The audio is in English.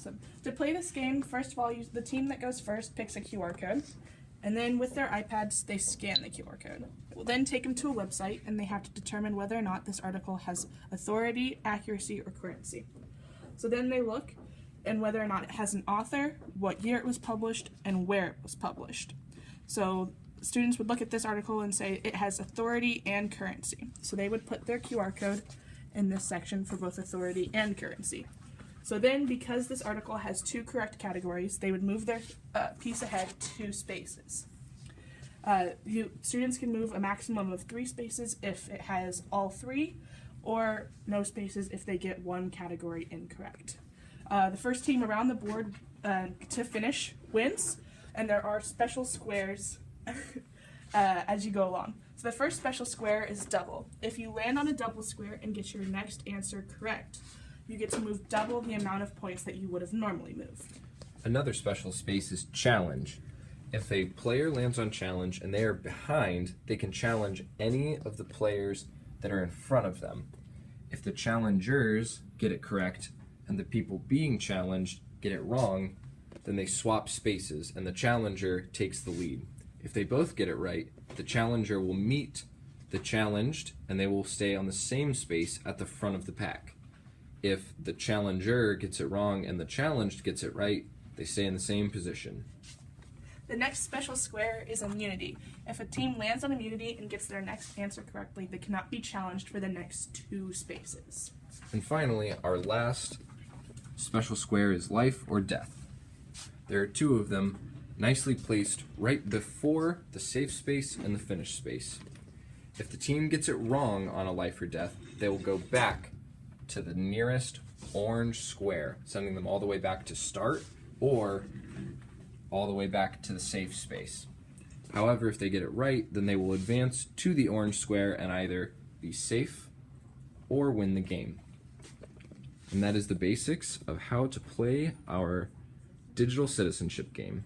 Awesome. To play this game, first of all, the team that goes first picks a QR code, and then with their iPads, they scan the QR code. It will then take them to a website, and they have to determine whether or not this article has authority, accuracy, or currency. So then they look, and whether or not it has an author, what year it was published, and where it was published. So students would look at this article and say it has authority and currency. So they would put their QR code in this section for both authority and currency. So then, because this article has 2 correct categories, they would move their piece ahead 2 spaces. Students can move a maximum of 3 spaces if it has all 3, or no spaces if they get 1 category incorrect. The first team around the board to finish wins, and there are special squares as you go along. So the first special square is double. If you land on a double square and get your next answer correct, you get to move double the amount of points that you would have normally moved. Another special space is challenge. If a player lands on challenge and they are behind, they can challenge any of the players that are in front of them. If the challengers get it correct and the people being challenged get it wrong, then they swap spaces and the challenger takes the lead. If they both get it right, the challenger will meet the challenged and they will stay on the same space at the front of the pack. If the challenger gets it wrong and the challenged gets it right, they stay in the same position. The next special square is immunity. If a team lands on immunity and gets their next answer correctly, they cannot be challenged for the next 2 spaces. And finally, our last special square is life or death. There are 2 of them, nicely placed right before the safe space and the finish space. If the team gets it wrong on a life or death, they will go back to the nearest orange square, sending them all the way back to start or all the way back to the safe space. However, if they get it right, then they will advance to the orange square and either be safe or win the game. And that is the basics of how to play our digital citizenship game.